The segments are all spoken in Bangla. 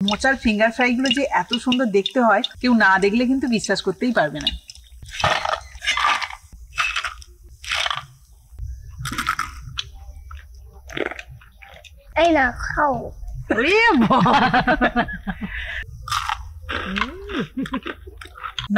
মোচার ফিঙ্গার ফ্রাই গুলো যে এত সুন্দর দেখতে হয় কেউ না দেখলে কিন্তু বিশ্বাস করতেই পারবে না। এই না খাও।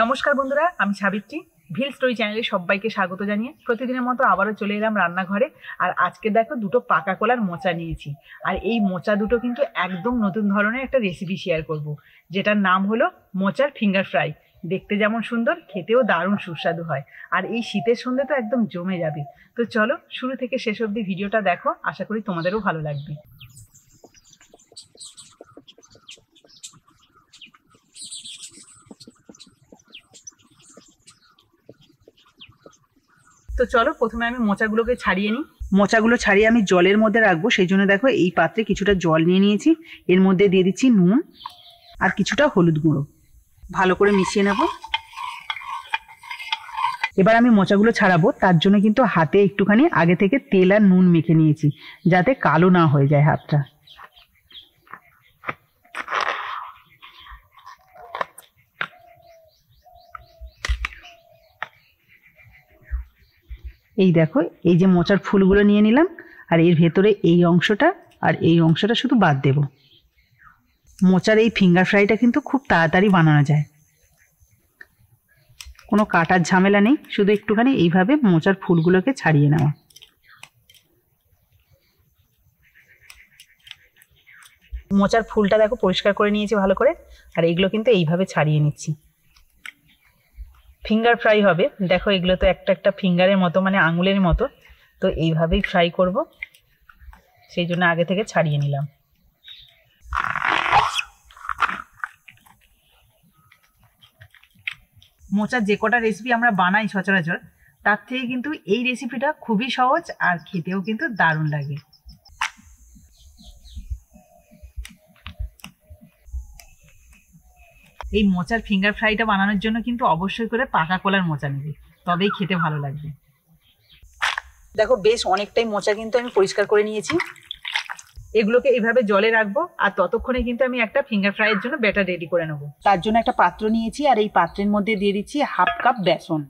নমস্কার বন্ধুরা, আমি সাবিত্রী। ভিল স্টোরি চ্যানেলে সবাইকে স্বাগত জানিয়ে প্রতিদিনের মতো আবারও চলে এলাম রান্নাঘরে। আর আজকে দেখো দুটো পাকা কলার মোচা নিয়েছি। আর এই মোচা দুটো কিন্তু একদম নতুন ধরনের একটা রেসিপি শেয়ার করব, যেটার নাম হলো মোচার ফিঙ্গার ফ্রাই। দেখতে যেমন সুন্দর, খেতেও দারুণ সুস্বাদু হয়। আর এই শীতের সন্ধ্যে তো একদম জমে যাবে। তো চলো শুরু থেকে শেষ অবধি ভিডিওটা দেখো, আশা করি তোমাদেরও ভালো লাগবে। তো চলো প্রথমে আমি মোচাগুলোকে ছাড়িয়ে নিই। মোচাগুলো ছাড়িয়ে আমি জলের মধ্যে রাখবো, সেই জন্য দেখো এই পাত্রে কিছুটা জল নিয়ে নিয়েছি। এর মধ্যে দিয়ে দিচ্ছি নুন আর কিছুটা হলুদ গুঁড়ো, ভালো করে মিশিয়ে নেব। এবার আমি মোচাগুলো ছাড়াবো, তার জন্য কিন্তু হাতে একটুখানি আগে থেকে তেল আর নুন মেখে নিয়েছি, যাতে কালো না হয়ে যায় হাতটা। এই দেখো, এই যে মোচার ফুলগুলো নিয়ে নিলাম, আর এর ভেতরে এই অংশটা আর এই অংশটা শুধু বাদ দেব। মোচার এই ফিঙ্গার ফ্রাইটা কিন্তু খুব তাড়াতাড়ি বানানো যায়, কোনো কাটার ঝামেলা নেই, শুধু একটুখানি এইভাবে মোচার ফুলগুলোকে ছাড়িয়ে নেওয়া। মোচার ফুলটা দেখো পরিষ্কার করে নিয়েছি ভালো করে, আর এগুলো কিন্তু এইভাবে ছাড়িয়ে নিচ্ছি। ফিঙ্গার ফ্রাই হবে, দেখো এগুলো তো একটা একটা ফিঙ্গারের মতো, মানে আঙুলের মতো, তো এইভাবেই ফ্রাই করব, সেই জন্য আগে থেকে ছাড়িয়ে নিলাম। মোচার যে কটা রেসিপি আমরা বানাই সচরাচর, তার থেকে কিন্তু এই রেসিপিটা খুবই সহজ আর খেতেও কিন্তু দারুণ লাগে। এই মোচার ফিঙ্গার ফ্রাইটা বানানোর জন্য কিন্তু অবশ্যই করে পাকা কলার মোচা নেবে, তবেই খেতে ভালো লাগবে। দেখো বেশ অনেকটাই মোচা কিন্তু আমি পরিষ্কার করে নিয়েছি। এগুলোকে এইভাবে জলে রাখবো, আর ততক্ষণে কিন্তু আমি একটা ফিঙ্গার ফ্রাইয়ের জন্য ব্যাটার রেডি করে নেবো। তার জন্য একটা পাত্র নিয়েছি, আর এই পাত্রের মধ্যে দিয়ে দিচ্ছি হাফ কাপ বেসন।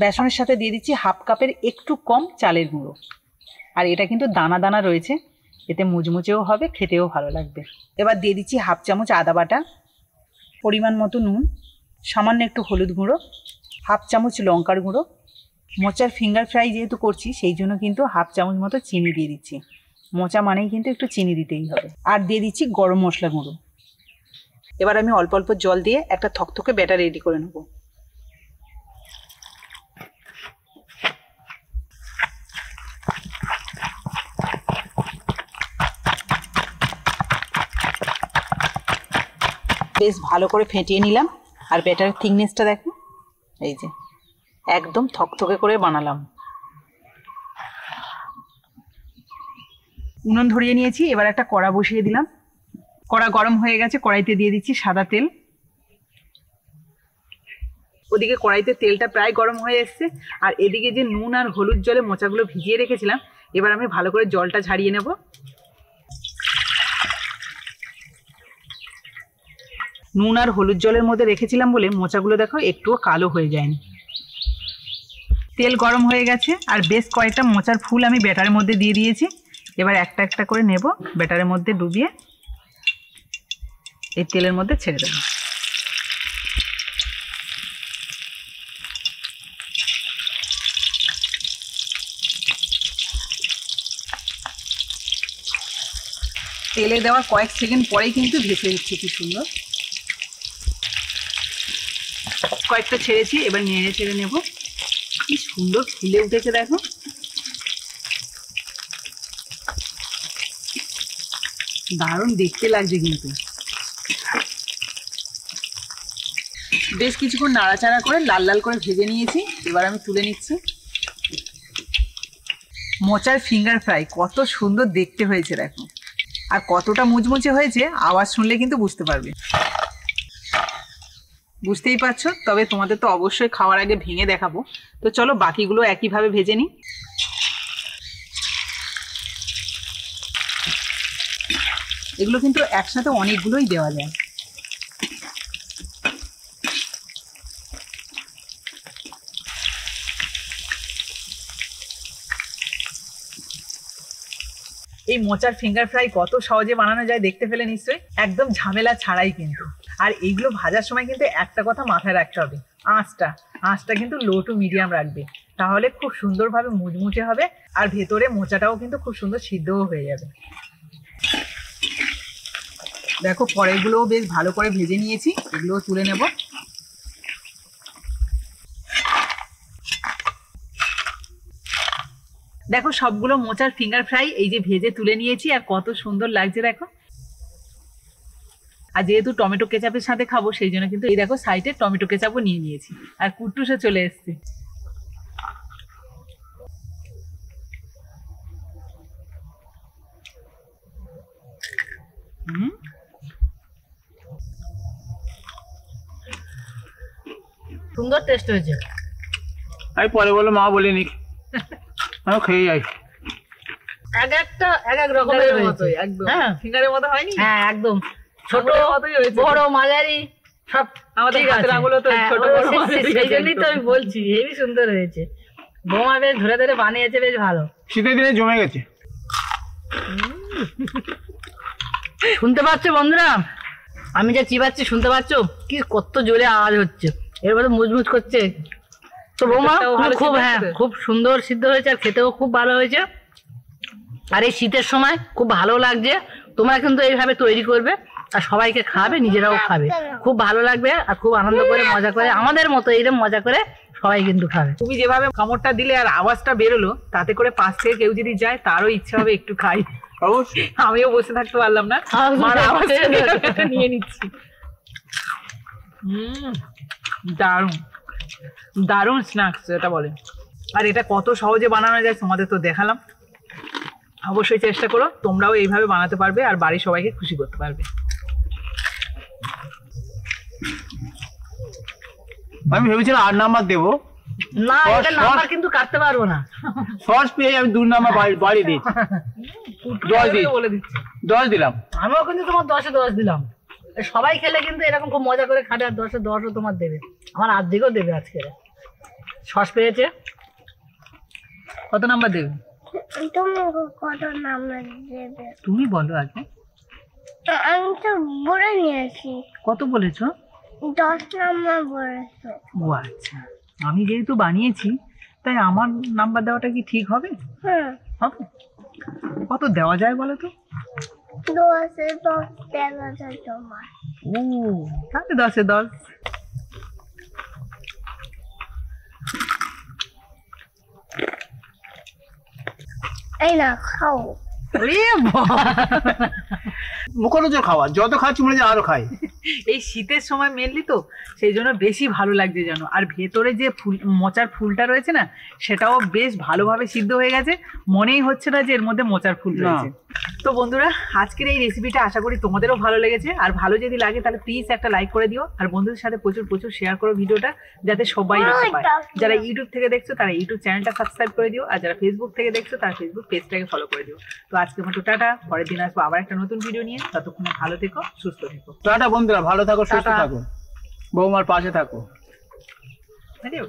বেসনের সাথে দিয়ে দিচ্ছি হাফ কাপের একটু কম চালের গুঁড়ো। আর এটা কিন্তু দানা দানা রয়েছে, এতে মুচমুচেও হবে, খেতেও ভালো লাগবে। এবার দিয়ে দিচ্ছি হাফ চামচ আদা বাটা, পরিমাণ মতো নুন, সামান্য একটু হলুদ গুঁড়ো, হাফ চামচ লঙ্কার গুঁড়ো। মোচার ফিঙ্গার ফ্রাই যেহেতু করছি, সেই জন্য কিন্তু হাফ চামচ মতো চিনি দিয়ে দিচ্ছি। মোচা মানেই কিন্তু একটু চিনি দিতেই হবে। আর দিয়ে দিচ্ছি গরম মশলা গুঁড়ো। এবার আমি অল্প অল্প জল দিয়ে একটা থকথকে ব্যাটার রেডি করে নেব। বেশ ভালো করে ফেটিয়ে নিলাম, আর ব্যাটারের থিকনেসটা দেখো, এই যে একদম থকথকে করে বানালাম। উনুন ধরিয়ে নিয়েছি, এবার একটা কড়া বসিয়ে দিলাম। কড়া গরম হয়ে গেছে, কড়াইতে দিয়ে দিচ্ছি সাদা তেল। ওদিকে কড়াইতে তেলটা প্রায় গরম হয়ে এসছে, আর এদিকে যে নুন আর হলুদ জলে মোচাগুলো ভিজিয়ে রেখেছিলাম, এবার আমি ভালো করে জলটা ঝারিয়ে নেব। নুন আর হলুদ জলের মধ্যে রেখেছিলাম বলে মোচাগুলো দেখো একটুও কালো হয়ে যায়নি। তেল গরম হয়ে গেছে, আর বেশ কয়েকটা মোচার ফুল আমি ব্যাটারের মধ্যে দিয়ে দিয়েছি। এবার একটা একটা করে নেব, ব্যাটারের মধ্যে ডুবিয়ে এই তেলের মধ্যে ছেড়ে দেব। তেলে দেওয়ার কয়েক সেকেন্ড পরেই কিন্তু ভেসে উঠছে কি সুন্দর। কয়েকটা ছেড়েছি, এবার নেড়ে ছেড়ে নেব। কি সুন্দর ফুলে উঠেছে দেখো। দারুণ দেখতে লাগছে কিন্তু। বেশ কিছুক্ষণ নাড়াচাড়া করে লাল লাল করে ভেজে নিয়েছি, এবার আমি তুলে নিচ্ছি। মোচার ফিঙ্গার ফ্রাই কত সুন্দর দেখতে হয়েছে দেখো, আর কতটা মুচমুচে হয়েছে আওয়াজ শুনলে কিন্তু বুঝতে পারবে। বুঝতেই পারছো, তবে তোমাদের তো অবশ্যই খাওয়ার আগে ভেঙে দেখাবো। তো চলো বাকিগুলো একইভাবে ভেজে নিই। এগুলো কিন্তু একসাথে অনেকগুলোই দেওয়া যায়। এই মোচার ফিঙ্গার ফ্রাই কত সহজে বানানো যায় দেখতে পেলে নিশ্চয়ই, একদম ঝামেলা ছাড়াই কিন্তু। আর এইগুলো ভাজার সময় কিন্তু একটা কথা মাথায় রাখতে হবে, আঁচটা কিন্তু লো টু মিডিয়াম রাখবে, তাহলে খুব সুন্দরভাবে মুচমুচে হবে আর ভেতরে মোচাটাও কিন্তু খুব সুন্দর সিদ্ধও হয়ে যাবে। দেখো কড়াইগুলোও বেশ ভালো করে ভেজে নিয়েছি, এগুলোও তুলে নেব। দেখো সবগুলো মোচার ফিঙ্গার ফ্রাই এই যে ভেজে তুলে নিয়েছি, আর কত সুন্দর লাগছে দেখো। আর যেহেতু টমেটো কেচাপের সাথে খাবো সেই জন্য কিন্তু এই দেখো সাইডে টমেটো কেচাপও নিয়ে নিয়েছি, আর কুট্টুসে চলে এসছে। সুন্দর টেস্ট হয়েছে। আমি পরে বলো মা বলিনি, আমি খেয়ে যাই। এক এক রকমের মতোই একদম, হ্যাঁ ফিঙ্গারের মতো হয়নি? হ্যাঁ একদম, ছোট আঙুলের মতোই হয়েছে। বড় মাঝারি সব আমাদের ঠিক হাতের আছে। আঙুলও তো হ্যাঁ, ছোট ওই বড় সেই- মাঝারি সেই জন্যই তো একদম। আমি বলছি হেবি সুন্দর হয়েছে। বৌমা বেশ ধরে ধরে বানিয়েছে, বেশ ভালো। শীতের দিনে জমে গেছে। শুনতে পাচ্ছ বন্ধুরা, আমি যা চিবাচ্ছি শুনতে পাচ্ছ কি কত জোরে আওয়াজ হচ্ছে, এরপরে মুচমুচ করছে। তো বৌমা ভেতরটাও তুমি ভালো খুব সিদ্ধ হ্যাঁ হয়েছে তো? খুব সুন্দর সিদ্ধ হয়েছে, আর খেতেও খুব ভালো হয়েছে। আর এই শীতের সময় খুব ভালো লাগছে। তোমরা কিন্তু এইভাবে তৈরি করবে আর সবাইকে খাবে, নিজেরাও খাবে, খুব ভালো লাগবে আর খুব আনন্দ করে মজা করে আমাদের মতো এইরকম মজা করে সবাই কিন্তু খাবে। তুমি যেভাবে কামড়টা দিলে আর আওয়াজটা বেরোলো, তাতে করে পাশ থেকে কেউ যদি যায় তারও ইচ্ছা হবে একটু খাই। অবশ্যই আমিও বসে থাকতে পারলাম না, মার আওয়াজ নিয়ে নিচ্ছি। দারুণ দারুণ স্ন্যাক্স এটা বলে। আর এটা কত সহজে বানানো যায় তোমাদের তো দেখালাম। অবশ্যই চেষ্টা করো, তোমরাও এইভাবে বানাতে পারবে আর বাড়ির সবাইকে খুশি করতে পারবে। আমি ভেবেছিলাম 8 নাম্বার দেবো, না সস, এটা সস। নাম্বার কিন্তু কাটতে পারবো না। সস পেয়ে আমি 2 নাম্বার বাড়ি দিয়েছি, 10 দিই, বলে দিচ্ছি 10 দিলাম। আমিও কিন্তু তোমার 10-এ 10 দিলাম। সবাই খেলে কিন্তু এরকম খুব মজা করে খাবে, আর 10-এ 10ও তোমার দেবে, আমার আর্ধেকও দেবে আজকে। সস পেয়েছে। কত নাম্বার দেবে তুমি কত নাম্বার দেবে? তুমি বলো আগে। আমি তো বলে নিয়েছি, কত বলেছো? 10 নাম্বার বলেছো। ও আচ্ছা, আমি যেহেতু বানিয়েছি তাই আমার নাম্বার দেওয়াটা কি ঠিক হবে? হ্যাঁ, হবে। কত দেওয়া যায় বলো তো? 10-এ 10 দেওয়া যায় তোমার। ও তাহলে 10-এ 10। এই না খাও। মুখরোচক খাওয়া, যত খাচ্ছি মনে হচ্ছে আরো খাই। এই শীতের সময় মেনলি তো সেই জন্য বেশি ভালো লাগছে জানো। আর ভেতরে যে ফুল মোচার ফুলটা রয়েছে না, সেটাও বেশ ভালোভাবে সিদ্ধ হয়ে গেছে, মনেই হচ্ছে না যে এর মধ্যে মোচার ফুল না। রয়েছে। তো বন্ধুরা আজকের এই রেসিপিটা আশা করি তোমাদেরও ভালো লেগেছে। আর ভালো যদি লাগে তাহলে প্লিজ একটা লাইক করে দিও, আর বন্ধুদের সাথে প্রচুর প্রচুর শেয়ার করো ভিডিওটা, যাতে সবাই দেখতে পায়। যারা ইউটিউব থেকে দেখছো তারা ইউটিউব চ্যানেলটা সাবস্ক্রাইব করে দিও, আর যারা ফেসবুক থেকে দেখছো তারা ফেসবুক পেজটাকে ফলো করে দিও। তো আজকের মতো টাটা, পরের দিন আসবো আবার একটা নতুন ভিডিও নিয়ে। ততক্ষণে ভালো থেকো, সুস্থ থেকো। টাটা বন্ধুরা, ভালো থাকো, সুস্থ টাটা। থাকো, বৌমার পাশে থাকো। Thank you.